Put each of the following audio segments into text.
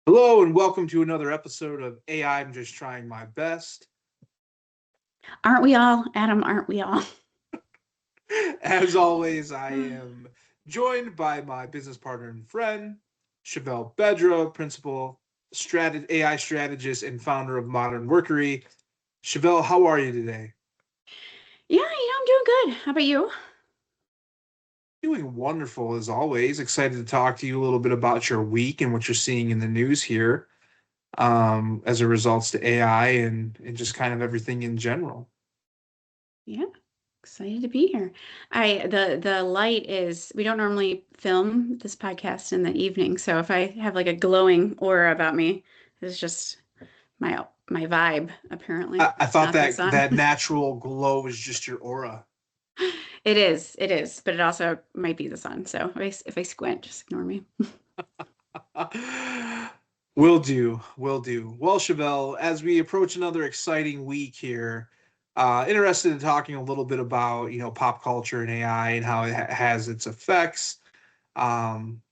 Hello and welcome to another episode of AI. I'm just trying my best. Aren't we all, Adam? Aren't we all? As always, I am joined by my business partner and friend, Chevelle Bedra, principal AI strategist and founder of Modern Workery. Chevelle, how are you today? Yeah, I'm doing good. How about you? Doing wonderful as always. Excited to talk to you a little bit about your week and what you're seeing in the news here as it results to AI and just kind of everything in general. Yeah, excited to be here. The light is we don't normally film this podcast in the evening, so if I have like a glowing aura about me, it's just my vibe, apparently. I It's thought not the that sun. that natural glow is just your aura. It is, but it also might be the sun. So if I squint, just ignore me. Will do, will do. Well, Chevelle, as we approach another exciting week here, interested in talking a little bit about pop culture and AI and how it has its effects. Um,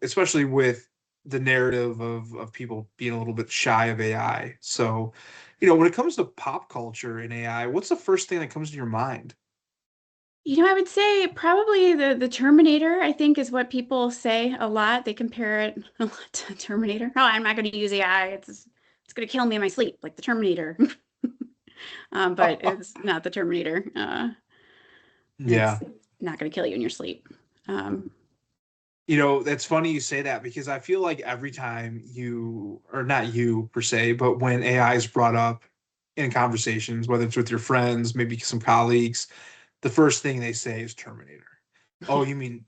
especially with the narrative of people being a little bit shy of AI. So, when it comes to pop culture and AI, what's the first thing that comes to your mind? I would say probably the Terminator, I think, is what people say a lot. They compare it a lot to Terminator. Oh, I'm not going to use AI. It's going to kill me in my sleep, like the Terminator. But it's not the Terminator. It's Yeah. not going to kill you in your sleep. Um, That's funny you say that because I feel like every time you, or not you per se, but when AI is brought up in conversations, whether it's with your friends, maybe some colleagues, the first thing they say is Terminator. Oh, yeah. you mean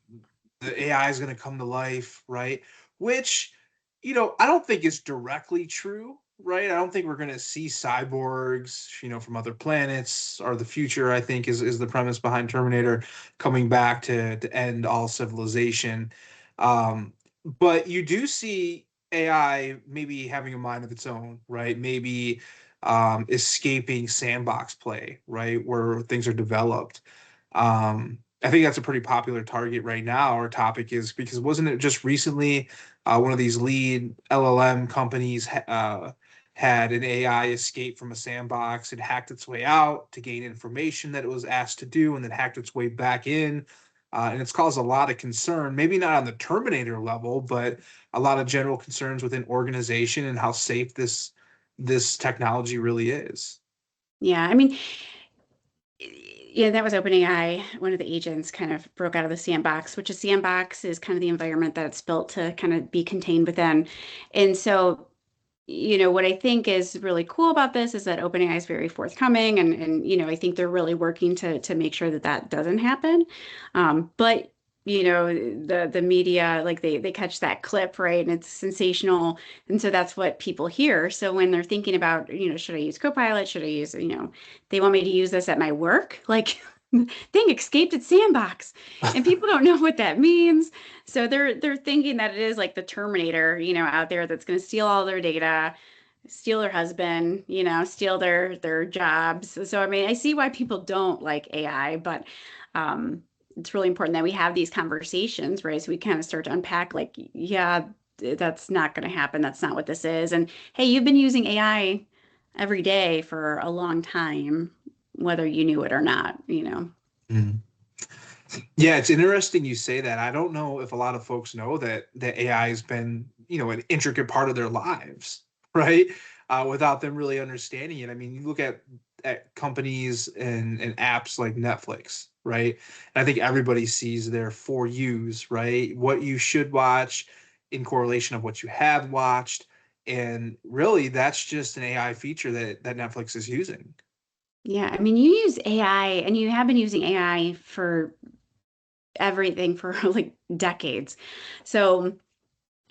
the AI is going to come to life, right? Which, I don't think is directly true, right? I don't think we're going to see cyborgs, from other planets or the future, I think is the premise behind Terminator coming back to end all civilization. Um, but you do see AI maybe having a mind of its own, right? Maybe escaping sandbox play, right? Where things are developed. I think that's a pretty popular target right now. Our topic is because wasn't it just recently one of these lead LLM companies had an AI escape from a sandbox and hacked its way out to gain information that it was asked to do, and then hacked its way back in. And it's caused a lot of concern, maybe not on the Terminator level, but a lot of general concerns within organization and how safe this technology really is. Yeah. I mean, yeah, that was OpenAI. One of the agents kind of broke out of the sandbox, which a sandbox is kind of the environment that it's built to kind of be contained within. And so what I think is really cool about this is that OpenAI is very forthcoming, and I think they're really working to make sure that that doesn't happen. But the media, like they catch that clip, right, and it's sensational, and so that's what people hear. So when they're thinking about, should I use Copilot? Should I use, they want me to use this at my work, like. Thing escaped its sandbox, and people don't know what that means. So they're thinking that it is like the Terminator, out there that's going to steal all their data, steal their husband, steal their jobs. So I mean, I see why people don't like AI, but um, it's really important that we have these conversations, right? So we kind of start to unpack, like, yeah, that's not going to happen. That's not what this is. And hey, you've been using AI every day for a long time, whether you knew it or not. Mm. Yeah, it's interesting you say that. I don't know if a lot of folks know that AI has been, an intricate part of their lives, right? Without them really understanding it. I mean, you look at companies and apps like Netflix, right? And I think everybody sees their for yous, right? What you should watch in correlation of what you have watched. And really that's just an AI feature that Netflix is using. Yeah, I mean, you use AI and you have been using AI for everything for like decades. So,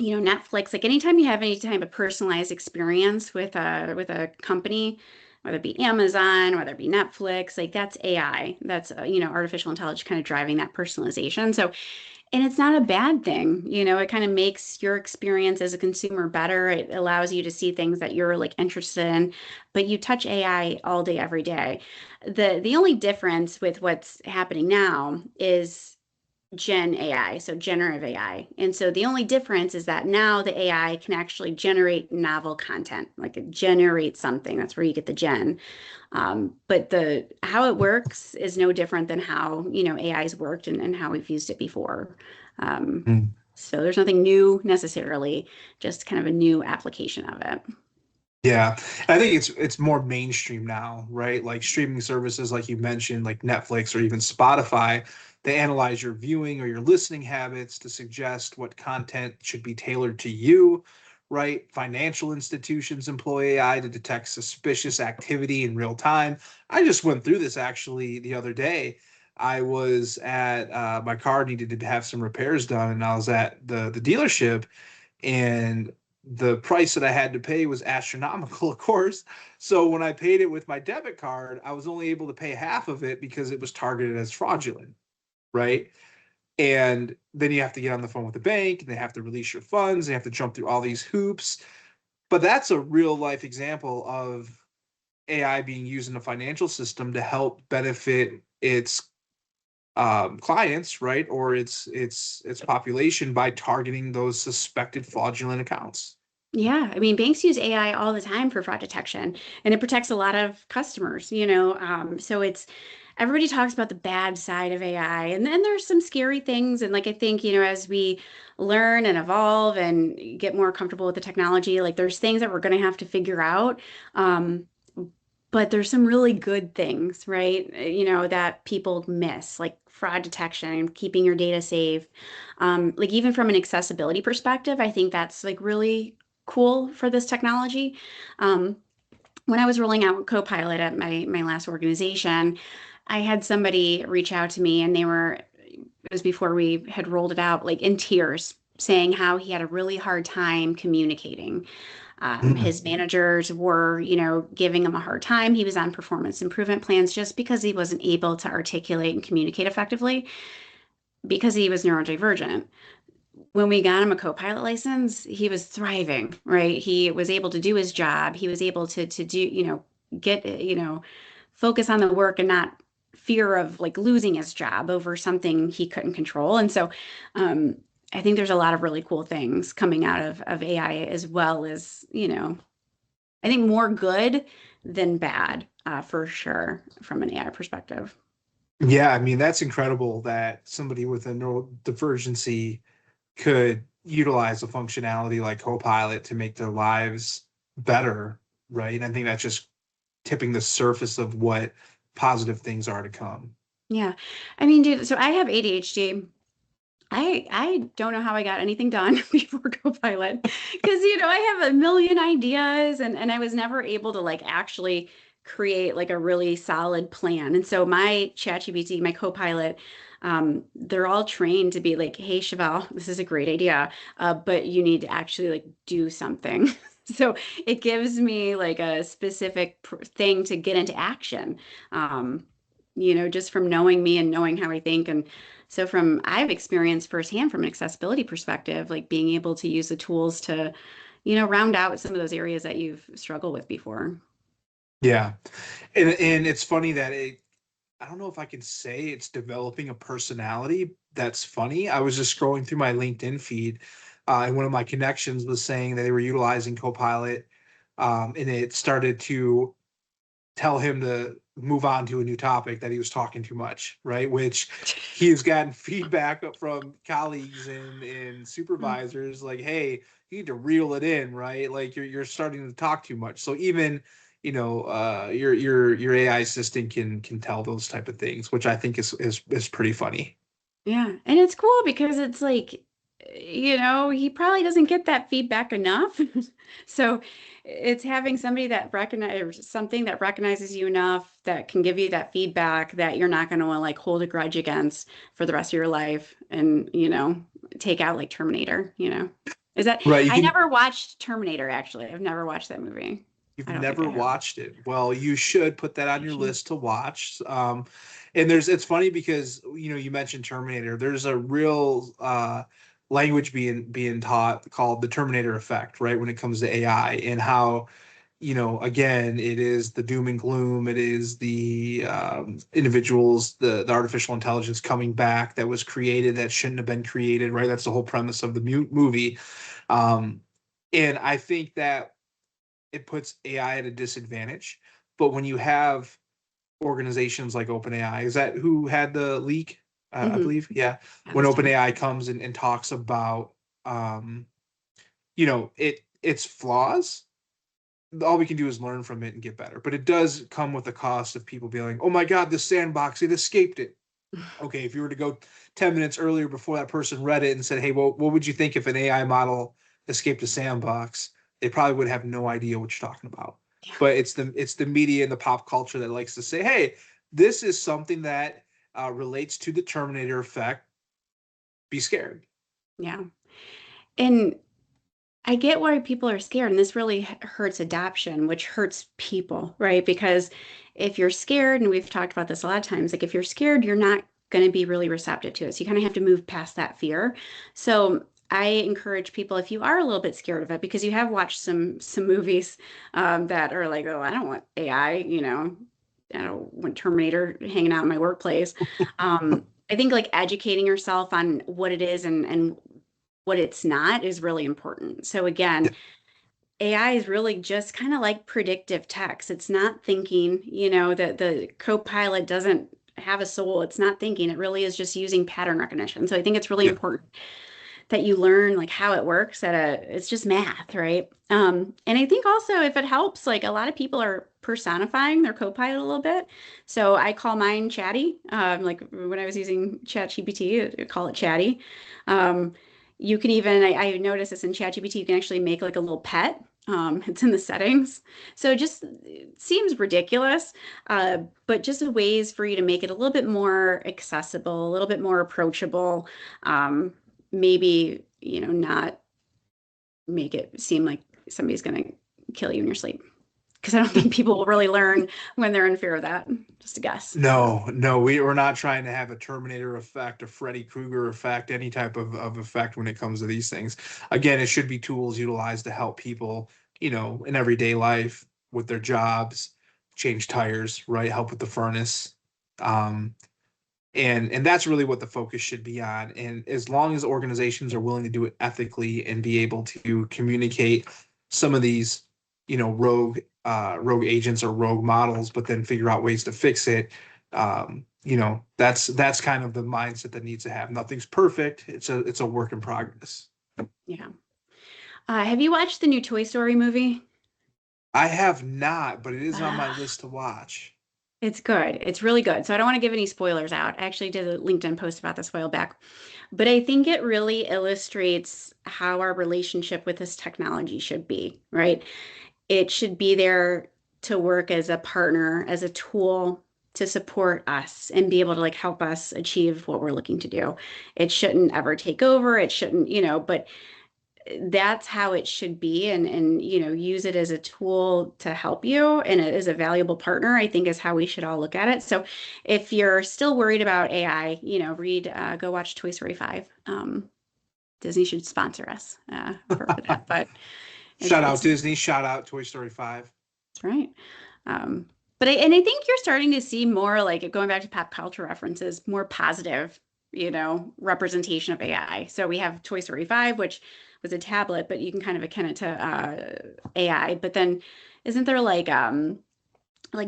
Netflix, like anytime you have any type of personalized experience with a company, whether it be Amazon, whether it be Netflix, like that's AI. That's artificial intelligence kind of driving that personalization. So, and it's not a bad thing. It kind of makes your experience as a consumer better. It allows you to see things that you're like interested in, but you touch AI all day, every day. The only difference with what's happening now is Gen AI, so generative AI. And so the only difference is that now the AI can actually generate novel content, like it generates something. That's where you get the gen. But the how it works is no different than how, AI's worked and how we've used it before. Um, Mm. so there's nothing new necessarily, just kind of a new application of it. Yeah, I think it's more mainstream now, right? Like streaming services, like you mentioned, like Netflix or even Spotify, they analyze your viewing or your listening habits to suggest what content should be tailored to you, right? Financial institutions employ AI to detect suspicious activity in real time. I just went through this actually the other day. I was at my car needed to have some repairs done, and I was at the dealership, and the price that I had to pay was astronomical, of course. So when I paid it with my debit card, I was only able to pay half of it because it was targeted as fraudulent, right? And then you have to get on the phone with the bank and they have to release your funds. They have to jump through all these hoops. But that's a real life example of AI being used in the financial system to help benefit its clients, right, or its population by targeting those suspected fraudulent accounts. Yeah, I mean, banks use AI all the time for fraud detection, and it protects a lot of customers, so it's everybody talks about the bad side of AI, and then there's some scary things. And like, I think, as we learn and evolve and get more comfortable with the technology, like there's things that we're going to have to figure out. Um, but there's some really good things, right? That people miss, like fraud detection and keeping your data safe. Like even from an accessibility perspective, I think that's like really cool for this technology. Um, when I was rolling out Copilot at my last organization, I had somebody reach out to me, and it was before we had rolled it out, like in tears, saying how he had a really hard time communicating. Mm. His managers were, giving him a hard time. He was on performance improvement plans just because he wasn't able to articulate and communicate effectively because he was neurodivergent. When we got him a co-pilot license, he was thriving, right? He was able to do his job. He was able to do, get, focus on the work and not fear of like losing his job over something he couldn't control. And so um, I think there's a lot of really cool things coming out of AI, as well as, I think more good than bad, for sure, from an AI perspective. Yeah, I mean, that's incredible that somebody with a neurodivergency could utilize a functionality like Copilot to make their lives better, right? And I think that's just tipping the surface of what positive things are to come. Yeah. I mean, dude, so I have ADHD. I don't know how I got anything done before Copilot, because I have a million ideas, and I was never able to like actually create like a really solid plan. And so my ChatGPT, my Copilot, they're all trained to be like, "Hey, Chevelle, this is a great idea, but you need to actually like do something." So it gives me like a specific thing to get into action. Um, just from knowing me and knowing how I think. And so I've experienced firsthand from an accessibility perspective, like being able to use the tools to, round out some of those areas that you've struggled with before. Yeah. And it's funny that I don't know if I can say it's developing a personality that's funny. I was just scrolling through my LinkedIn feed, and one of my connections was saying that they were utilizing Copilot, and it started to tell him to move on to a new topic, that he was talking too much, right? Which he's gotten feedback from colleagues and supervisors like, hey, you need to reel it in, right? Like you're starting to talk too much. So even your AI assistant can tell those type of things, which I think is pretty funny. Yeah. And it's cool because it's like, he probably doesn't get that feedback enough. So it's having somebody that recognize something that recognizes you enough that can give you that feedback that you're not going to like hold a grudge against for the rest of your life, and, take out like Terminator, Is that Right. You I can never watched Terminator, actually. I've never watched that movie. You've I don't think never I have. watched it. Well, you should put that on I your should. list to watch. And it's funny because you mentioned Terminator. There's a real language being taught called the Terminator effect, right? When it comes to AI and how again, it is the doom and gloom. It is the individuals, the artificial intelligence coming back that was created that shouldn't have been created, right? That's the whole premise of the movie. Um, and I think that it puts AI at a disadvantage. But when you have organizations like OpenAI, is that who had the leak? I Hmm. believe, yeah. Yeah, When this time. OpenAI comes and talks about, um, its flaws, all we can do is learn from it and get better. But it does come with the cost of people being like, "Oh my God, the sandbox, it escaped it." Okay, if you were to go 10 minutes earlier before that person read it and said, "Hey, well, what would you think if an AI model escaped a sandbox?" They probably would have no idea what you're talking about. Yeah. But it's the media and the pop culture that likes to say, "Hey, this is something that relates to the Terminator effect. Be scared." Yeah. And I get why people are scared, and this really hurts adoption, which hurts people, right? Because if you're scared, and we've talked about this a lot of times, like if you're scared, you're not going to be really receptive to it. So you kind of have to move past that fear. So I encourage people, if you are a little bit scared of it, because you have watched some movies that are like, oh, I don't want AI, I don't want Terminator hanging out in my workplace. I think like educating yourself on what it is and what it's not is really important. So again, Yeah, AI is really just kind of like predictive text. It's not thinking, that the co-pilot doesn't have a soul. It's not thinking. It really is just using pattern recognition. So I think it's really yeah, important that you learn like how it works it's just math, right? And I think also if it helps, like a lot of people are personifying their co-pilot a little bit. So I call mine Chatty. Like when I was using ChatGPT, I call it Chatty. Um, you can even, I noticed this in ChatGPT, you can actually make like a little pet. It's in the settings. So it just it seems ridiculous, but just ways for you to make it a little bit more accessible, a little bit more approachable. Maybe, not make it seem like somebody's going to kill you in your sleep. Because I don't think people will really learn when they're in fear of that. Just a guess. no, no, we're not trying to have a Terminator effect, a Freddy Krueger effect, any type of effect when it comes to these things. Again, it should be tools utilized to help people, in everyday life with their jobs, change tires, right? Help with the furnace. Um, and that's really what the focus should be on. And as long as organizations are willing to do it ethically and be able to communicate some of these, rogue agents or rogue models, but then figure out ways to fix it. That's kind of the mindset that needs to have. Nothing's perfect. It's a work in progress. Yeah. Have you watched the new Toy Story movie? I have not, but it is on my Ah, list to watch. it's good. It's really good. So I don't want to give any spoilers out. I actually did a LinkedIn post about this a while back, but I think it really illustrates how our relationship with this technology should be, right? It should be there to work as a partner, as a tool to support us and be able to like help us achieve what we're looking to do. It shouldn't ever take over. It shouldn't, but that's how it should be and use it as a tool to help you and it is a valuable partner, I think is how we should all look at it. So if you're still worried about AI, go watch Toy Story 5. Disney should sponsor us for that, but Shout out it's Disney. Shout out Toy Story 5. that's right. Um, but I think you're starting to see more like going back to pop culture references, more positive, representation of AI. So we have Toy Story 5, which was a tablet, but you can kind of akin it to AI. But then isn't there like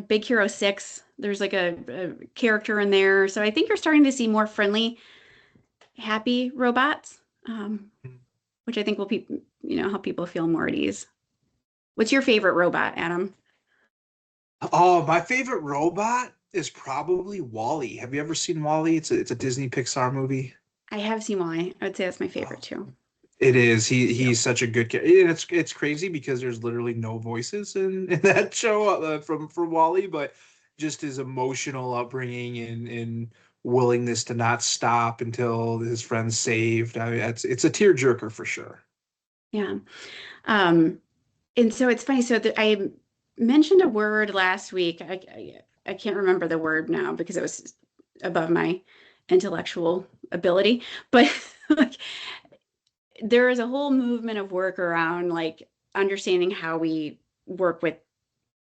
Big Hero 6? There's like a character in there. So I think you're starting to see more friendly, happy robots, which I think will help people feel more at ease. What's your favorite robot, Adam? Oh, my favorite robot is probably Wally. Have you ever seen Wally? It's a Disney Pixar movie. I have seen why. I would say that's my favorite Oh, too. it is. He Yep. he's such a good character. And it's crazy because there's literally no voices in that show from Wally, but just his emotional upbringing and willingness to not stop until his friend's saved. I mean, it's a tearjerker for sure. Yeah. Um, and so it's funny. So I mentioned a word last week. I can't remember the word now because it was above my intellectual ability. But like, there is a whole movement of work around like understanding how we work with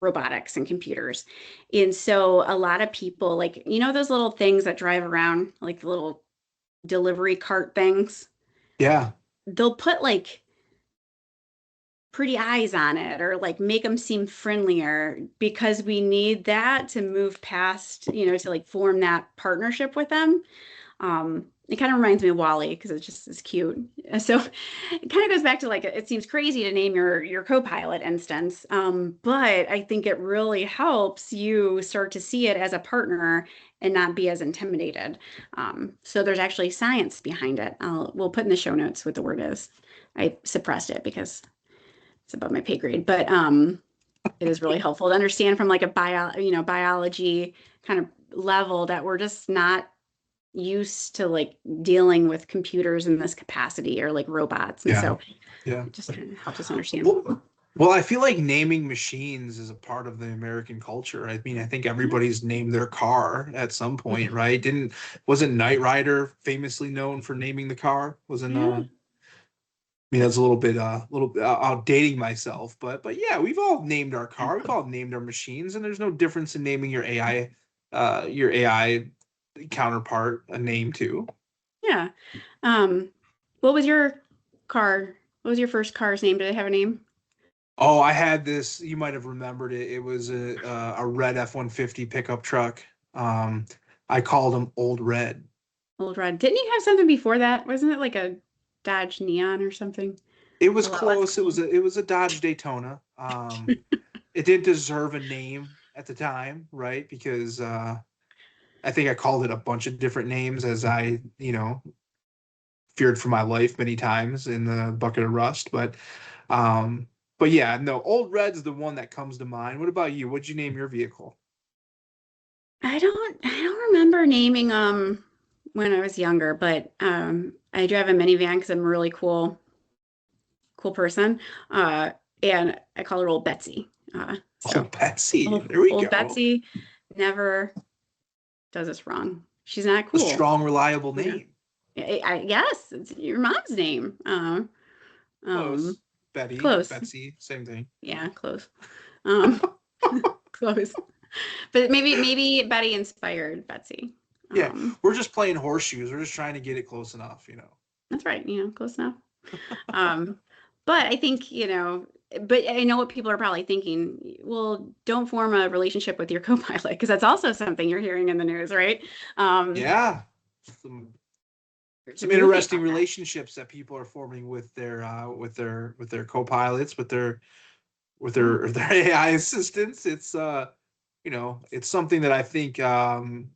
robotics and computers. And so a lot of people, like, those little things that drive around, like the little delivery cart things, Yeah. they'll put like pretty eyes on it or like make them seem friendlier because we need that to move past, to like form that partnership with them. It kind of reminds me of Wally because it just is cute. So it kind of goes back to like it seems crazy to name your co-pilot instance, but I think it really helps you start to see it as a partner and not be as intimidated. So there's actually science behind it. We'll put in the show notes what the word is. I suppressed it because it's above my pay grade, but it is really helpful to understand from like a biology kind of level that we're just not used to like dealing with computers in this capacity or like robots. And Yeah. so Yeah. it just kind of helps us understand. Well, I feel like naming machines is a part of the American culture. I mean, I think everybody's named their car at some point, right? Wasn't Knight Rider famously known for naming the car? Wasn't Yeah. I mean, that's a little bit outdating myself, but yeah, we've all named our car, we've all named our machines, and there's no difference in naming your AI counterpart a name too. Yeah. Um, what was your car? What was your first car's name? Did it have a name? Oh, I had this. You might have remembered it. It was a red F-150 pickup truck. Um, I called him Old Red. Old Red. Didn't you have something before that? Wasn't it like a Dodge Neon or something? It was A lot less close. It cool. was a Dodge Daytona. It didn't deserve a name at the time, right? Because I think I called it a bunch of different names as I, feared for my life many times in the bucket of rust. Um, but yeah, no, Old Red's the one that comes to mind. What about you? What'd you name your vehicle? I don't remember naming when I was younger, but I drive a minivan because I'm a really cool person. Uh and I call her Old Betsy. Oh, So Betsy. old, There we old go. Betsy never does us wrong. She's not A cool. strong, reliable Yeah. name. Yes, it's your mom's name. Um, Close. Betty, close. Betsy, same thing. Yeah, close. Um, close. But maybe Betty inspired Betsy. Yeah, Um, we're just playing horseshoes. We're just trying to get it close enough. that's right, close enough. Um, but I think, but I know what people are probably thinking. Well, don't form a relationship with your co-pilot because that's also something you're hearing in the news, right? Um, Yeah. Some there's a some movie interesting about that. relationships that people are forming with their co-pilots, with Yeah. their AI assistants. It's something that I think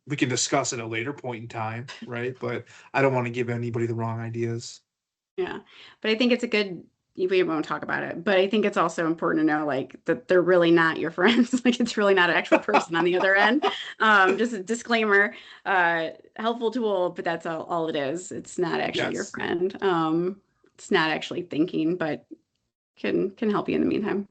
we can discuss at a later point in time, right? But I don't want to give anybody the wrong ideas. Yeah. But I think it's a good, we won't talk about it, but I think it's also important to know like that they're really not your friends. Like it's really not an actual person on the other end. Just a disclaimer, helpful tool, but that's all it is. It's not actually your Yes. friend. It's not actually thinking, but can help you in the meantime.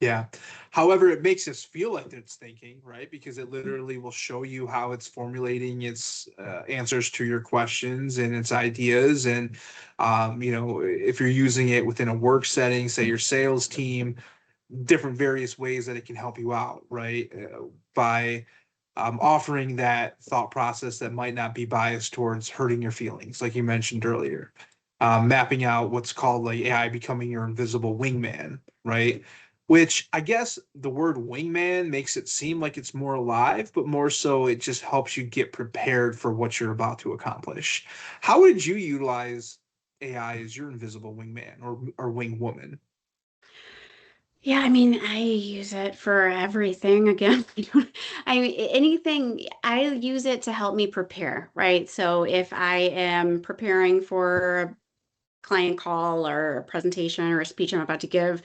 Yeah. However, it makes us feel like it's thinking, right? Because it literally will show you how it's formulating its answers to your questions and its ideas. And, if you're using it within a work setting, say your sales team, different various ways that it can help you out, right? By offering that thought process that might not be biased towards hurting your feelings, like you mentioned earlier. Mapping out what's called like AI becoming your invisible wingman, right? Which I guess the word wingman makes it seem like it's more alive, but more so it just helps you get prepared for what you're about to accomplish. How would you utilize AI as your invisible wingman or wing woman? Yeah, I mean, I use it for everything. Again, anything, I use it to help me prepare, right? So if I am preparing for client call or a presentation or a speech I'm about to give,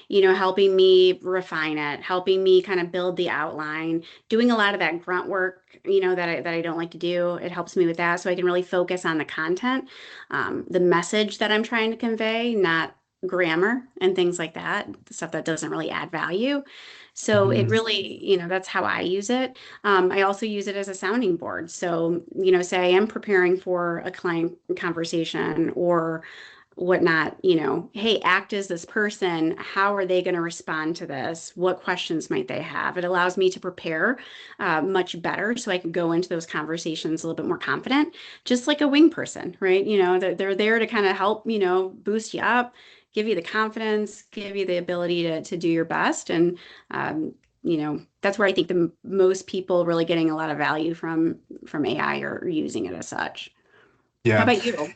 helping me refine it, helping me kind of build the outline, doing a lot of that grunt work, that I don't like to do. It helps me with that so I can really focus on the content, the message that I'm trying to convey, not grammar and things like that, the stuff that doesn't really add value. So it Mhm. really, that's how I use it. I also use it as a sounding board. So, say I am preparing for a client conversation or whatnot, hey, act as this person. How are they going to respond to this? What questions might they have? It allows me to prepare much better so I can go into those conversations a little bit more confident, just like a wing person, right? They're there to kind of help, boost you up, give you the confidence, give you the ability to do your best. And, that's where I think the most people really getting a lot of value from AI or using it as such. How Yeah. about you?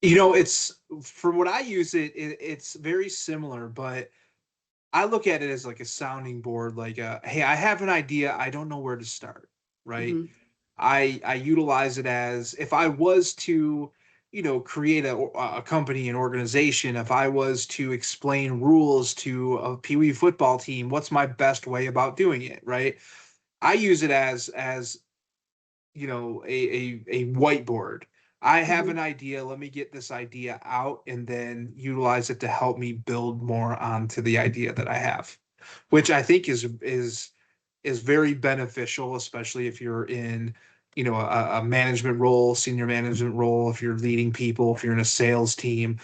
It's for what I use it's very similar, but I look at it as like a sounding board, like hey, I have an idea, I don't know where to start, right? Hmm. I utilize it as if I was to, create a company, an organization, if I was to explain rules to a Pee Wee football team, what's my best way about doing it, right? I use it as a whiteboard. I have Hmm. an idea, let me get this idea out and then utilize it to help me build more onto the idea that I have, which I think is very beneficial, especially if you're in a management role, senior management role, if you're leading people, if you're in a sales team,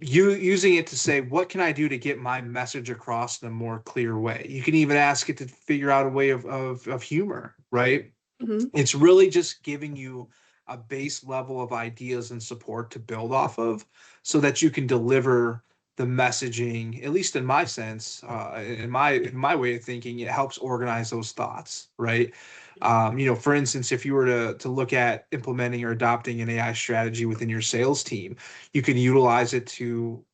you using it to say, what can I do to get my message across in a more clear way? You can even ask it to figure out a way of humor, right? Hmm. It's really just giving you a base level of ideas and support to build off of so that you can deliver the messaging, at least in my sense, in my way of thinking, it helps organize those thoughts, right? For instance, if you were to look at implementing or adopting an AI strategy within your sales team, you can utilize it to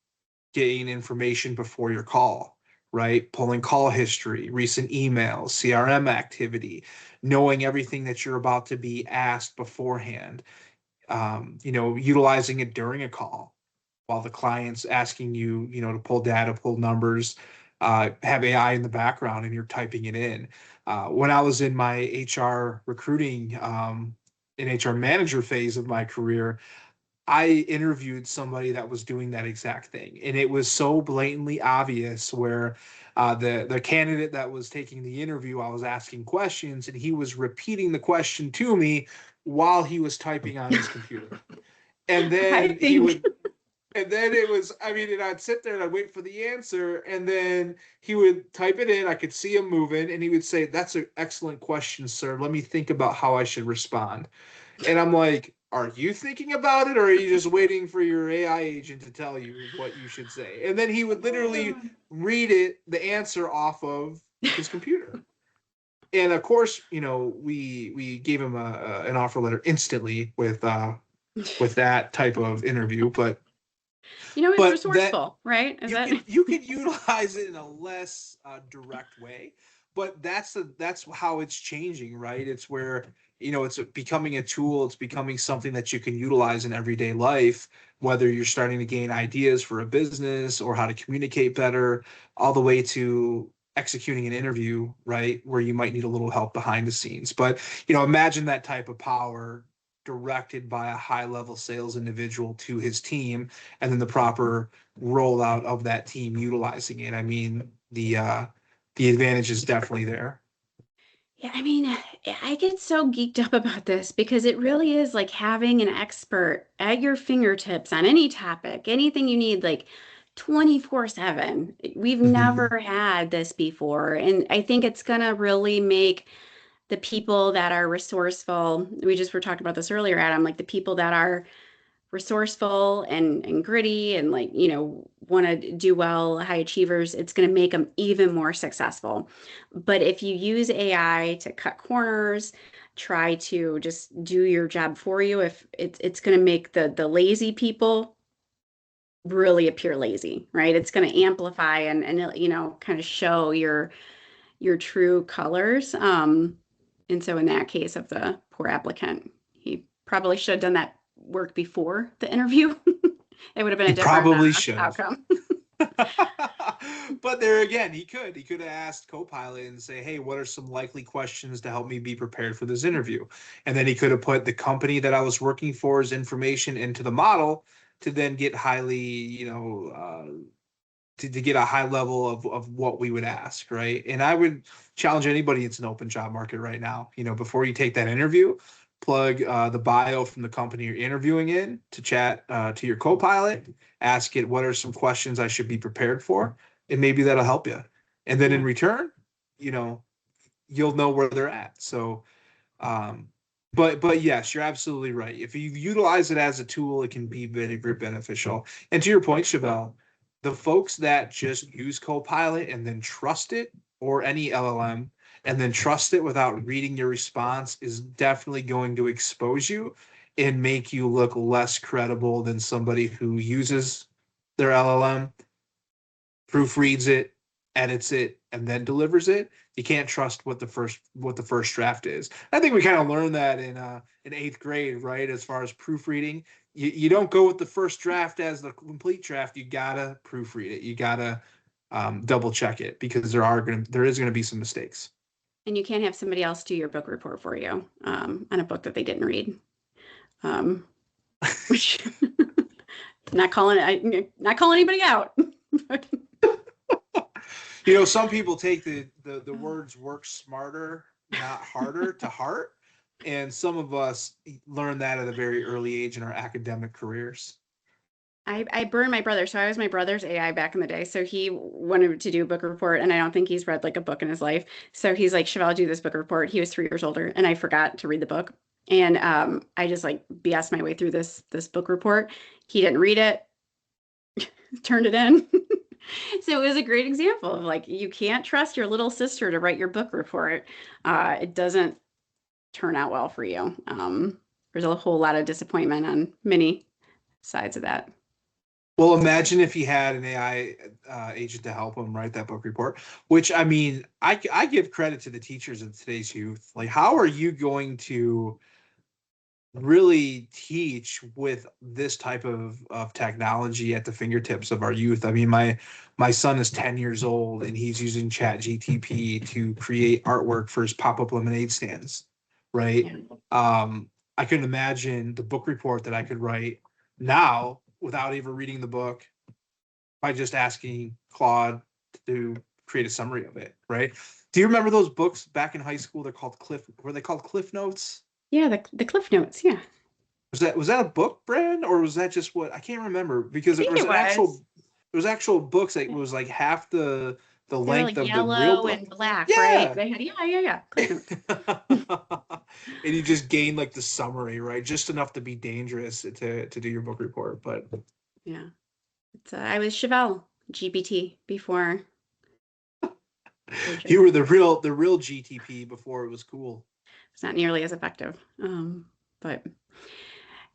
gain information before your call, right? Pulling call history, recent emails, CRM activity, knowing everything that you're about to be asked beforehand, utilizing it during a call while the client's asking you, to pull data, pull numbers, have AI in the background and you're typing it in. When I was in my HR recruiting, in HR manager phase of my career, I interviewed somebody that was doing that exact thing, and it was so blatantly obvious where the candidate that was taking the interview, I was asking questions, and he was repeating the question to me while he was typing on his computer, and I then he think would. And then it was, I mean, and I'd sit there and I'd wait for the answer. And then he would type it in. I could see him moving. And he would say, "That's an excellent question, sir. Let me think about how I should respond." And I'm like, are you thinking about it or are you just waiting for your AI agent to tell you what you should say? And then he would literally read the answer off of his computer. And of course, we gave him an offer letter instantly with that type of interview, it's but that resourceful, right? Is you that could you could utilize it in a less direct way, but that's how it's changing, right? It's where it's becoming a tool, it's becoming something that you can utilize in everyday life, whether you're starting to gain ideas for a business or how to communicate better, all the way to executing an interview, right, where you might need a little help behind the scenes. But imagine that type of power directed by a high level sales individual to his team, and then the proper rollout of that team utilizing it. I mean, the advantage is definitely there. Yeah, I mean, I get so geeked up about this because it really is like having an expert at your fingertips on any topic, anything you need, like 24/7. We've Mhm. never had this before. And I think it's going to really make the people that are resourceful, we just were talking about this earlier, Adam, like the people that are resourceful and gritty and like want to do well, high achievers, it's going to make them even more successful. But if you use AI to cut corners, try to just do your job for you, if it's going to make the lazy people really appear lazy, right? It's going to amplify and kind of show your true colors. And so in that case of the poor applicant, he probably should have done that work before the interview. It would have been a He different probably should have. outcome. But there again, he could have asked Copilot and say, "Hey, what are some likely questions to help me be prepared for this interview?" And then he could have put the company that I was working for's information into the model to then get highly, to get a high level of what we would ask, right? And I would challenge anybody, it's an open job market right now. Before you take that interview, plug the bio from the company you're interviewing in to chat to your co-pilot, ask it what are some questions I should be prepared for, and maybe that'll help you. And then in return, you'll know where they're at. So, but yes, you're absolutely right. If you utilize it as a tool, it can be very, very beneficial. And to your point, Chevelle, the folks that just use Copilot and then trust it, or any LLM, and then trust it without reading your response, is definitely going to expose you and make you look less credible than somebody who uses their LLM, proofreads it, edits it, and then delivers it. You can't trust what the first draft is. I think we kind of learned that in eighth grade, right? As far as proofreading, you don't go with the first draft as the complete draft. You gotta proofread it. You gotta double check it, because there is gonna be some mistakes. And you can't have somebody else do your book report for you on a book that they didn't read. Which not calling anybody out. Some people take the words "work smarter, not harder" to heart, and some of us learn that at a very early age in our academic careers. I burned my brother. So I was my brother's AI back in the day. So he wanted to do a book report, and I don't think he's read like a book in his life. So he's like, Chevelle, do this book report. He was 3 years older, and I forgot to read the book. And I just like BS my way through this book report. He didn't read it, turned it in. So it was a great example of like, you can't trust your little sister to write your book report. It doesn't turn out well for you. There's a whole lot of disappointment on many sides of that. Well, imagine if he had an AI agent to help him write that book report, which, I mean, I give credit to the teachers of today's youth. Like, how are you going to really teach with this type of technology at the fingertips of our youth? I mean, my son is 10 years old, and he's using Chat GTP to create artwork for his pop-up lemonade stands, right? Yeah. I couldn't imagine the book report that I could write now without even reading the book, by just asking Claude to create a summary of it, right? Do you remember those books back in high school? Were they called Cliff Notes? Yeah, the Cliff Notes. Yeah. Was that a book brand, or was that just what? I can't remember, I because think it was. there was actual books that was like half the They were length like of the real yellow book. and black, right? Yeah. They had, yeah. Cliff Notes. And you just gain like the summary, right? Just enough to be dangerous to do your book report. But Yeah. I was Chevelle GPT before. you were the real GTP before it was cool. It's not nearly as effective. But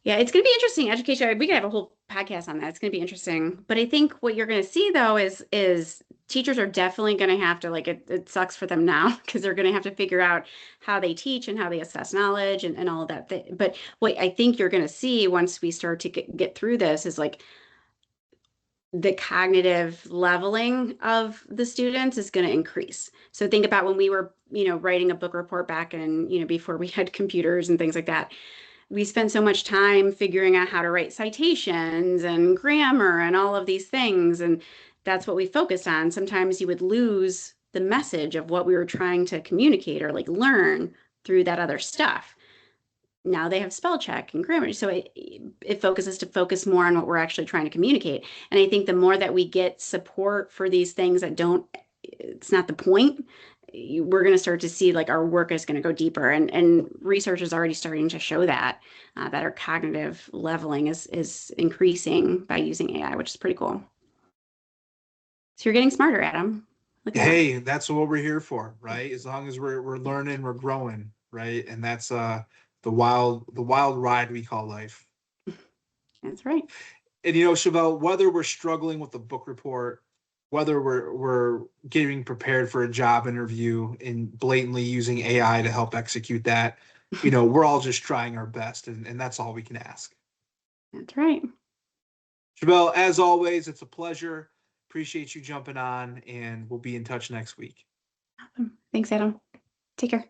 yeah, it's going to be interesting. Education, we could have a whole podcast on that. It's going to be interesting. But I think what you're going to see though is teachers are definitely going to have to, like, it sucks for them now because they're going to have to figure out how they teach and how they assess knowledge and all of that. But what I think you're going to see once we start to get through this is like the cognitive leveling of the students is going to increase. So think about when we were, writing a book report back in, before we had computers and things like that. We spent so much time figuring out how to write citations and grammar and all of these things. And that's what we focused on. Sometimes you would lose the message of what we were trying to communicate or like learn through that other stuff. Now they have spell check and grammar. So it focuses to focus more on what we're actually trying to communicate. And I think the more that we get support for these things that it's not the point, we're going to start to see like our work is going to go deeper. And research is already starting to show that our cognitive leveling is increasing by using AI, which is pretty cool. So you're getting smarter, Adam. Look at Hey, that's what we're here for, right? As long as we're learning, we're growing, right? And that's the wild ride we call life. That's right. And Chevelle, whether we're struggling with the book report, whether we're getting prepared for a job interview and blatantly using AI to help execute that, we're all just trying our best, and that's all we can ask. That's right. Chevelle, as always, it's a pleasure. Appreciate you jumping on, and we'll be in touch next week. Awesome. Thanks, Adam. Take care.